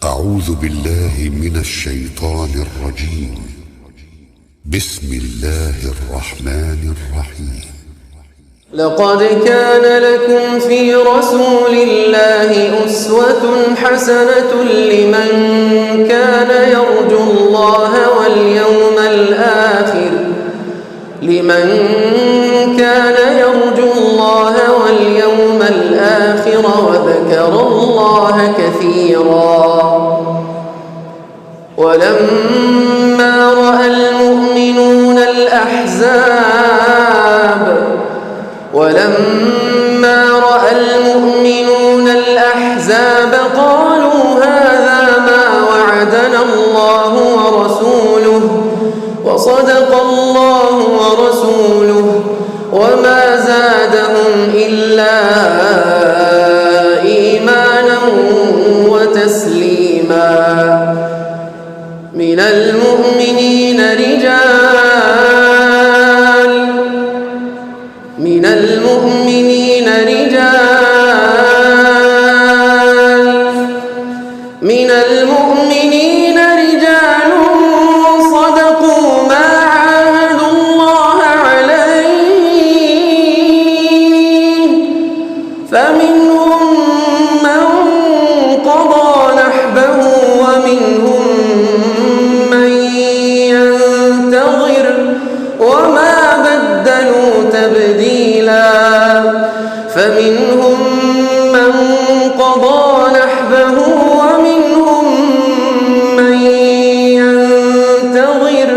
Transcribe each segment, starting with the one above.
أعوذ بالله من الشيطان الرجيم. بسم الله الرحمن الرحيم. لقد كان لكم في رسول الله أسوة حسنة لمن كان يرجو الله واليوم الآخر وذكر الله كثيرا. ولما رأى المؤمنون الأحزاب قالوا هذا ما وعدنا الله ورسوله وصدق الله ورسوله وما زادهم إلا إيمانا وتسليما. من المؤمنين رجال صدقوا ما عاهدوا الله عليه فمنهم من قضى نحبه ومنهم من ينتظر وما بدلوا تبديلا. فمنهم من قضى نحبه ومنهم من ينتظر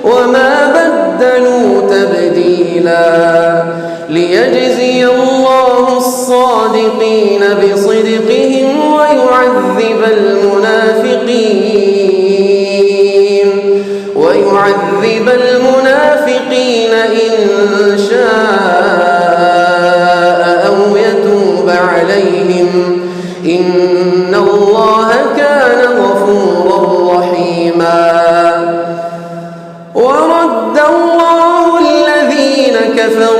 وما بدلوا تبديلا. ليجزي الله الصادقين بصدقهم ويعذب المنافقين إن شاء أو يتوب عليهم إن الله كان غفورا رحيما. ورد الله الذين كفروا